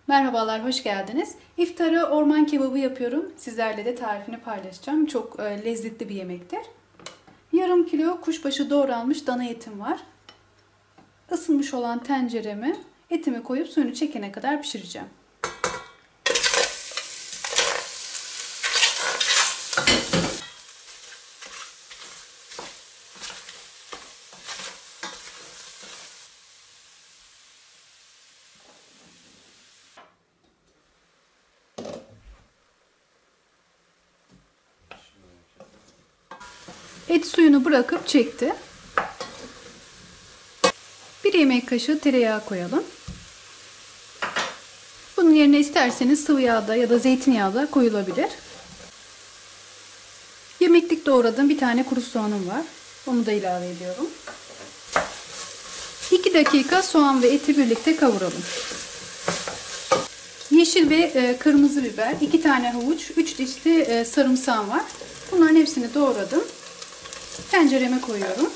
Merhabalar, hoş geldiniz. İftara orman kebabı yapıyorum. Sizlerle de tarifini paylaşacağım. Çok lezzetli bir yemektir. Yarım kilo kuşbaşı doğranmış dana etim var. Isınmış olan tencereme etimi koyup suyunu çekene kadar pişireceğim. Et suyunu bırakıp çekti. Bir yemek kaşığı tereyağı koyalım. Bunun yerine isterseniz sıvı yağda ya da zeytinyağı da koyulabilir. Yemeklik doğradığım bir tane kuru soğanım var. Onu da ilave ediyorum. 2 dakika soğan ve eti birlikte kavuralım. Yeşil ve kırmızı biber, 2 tane havuç, 3 diş de sarımsağım var. Bunların hepsini doğradım. Tencereme koyuyorum.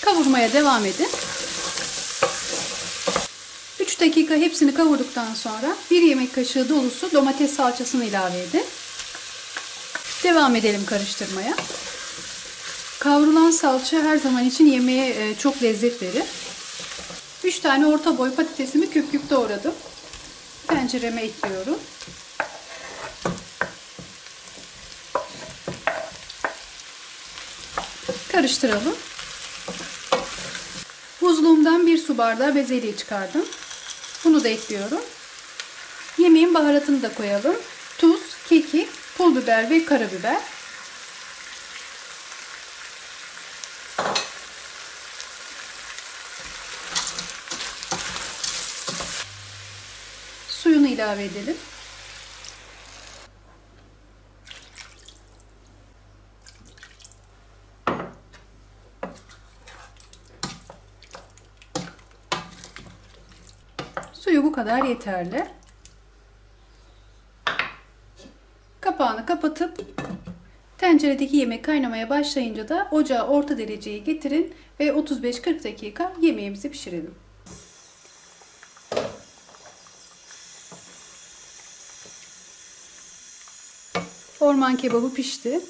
Kavurmaya devam edin. 3 dakika hepsini kavurduktan sonra 1 yemek kaşığı dolusu domates salçasını ilave edin. Devam edelim karıştırmaya. Kavrulan salça her zaman için yemeğe çok lezzet verir. 3 tane orta boy patatesimi küp küp doğradım. Tencereme ekliyorum. Karıştıralım. Buzluğumdan 1 su bardağı bezelye çıkardım. Bunu da ekliyorum. Yemeğin baharatını da koyalım. Tuz, kekik, pul biber ve karabiber. Suyunu ilave edelim. Suyu bu kadar yeterli. Kapağını kapatıp tenceredeki yemek kaynamaya başlayınca da ocağı orta dereceye getirin ve 35-40 dakika yemeğimizi pişirelim. Orman kebabı pişti.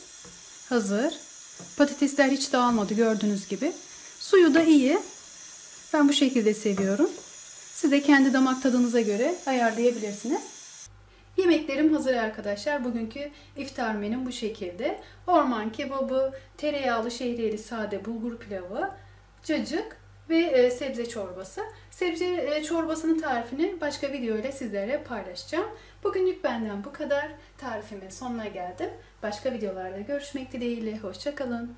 Hazır. Patatesler hiç dağılmadı gördüğünüz gibi. Suyu da iyi. Ben bu şekilde seviyorum. Siz de kendi damak tadınıza göre ayarlayabilirsiniz. Yemeklerim hazır arkadaşlar. Bugünkü iftar menüm bu şekilde. Orman kebabı, tereyağlı şehriyeli sade bulgur pilavı, cacık ve sebze çorbası. Sebze çorbasının tarifini başka video ile sizlere paylaşacağım. Bugünlük benden bu kadar. Tarifimin sonuna geldim. Başka videolarda görüşmek dileğiyle. Hoşça kalın.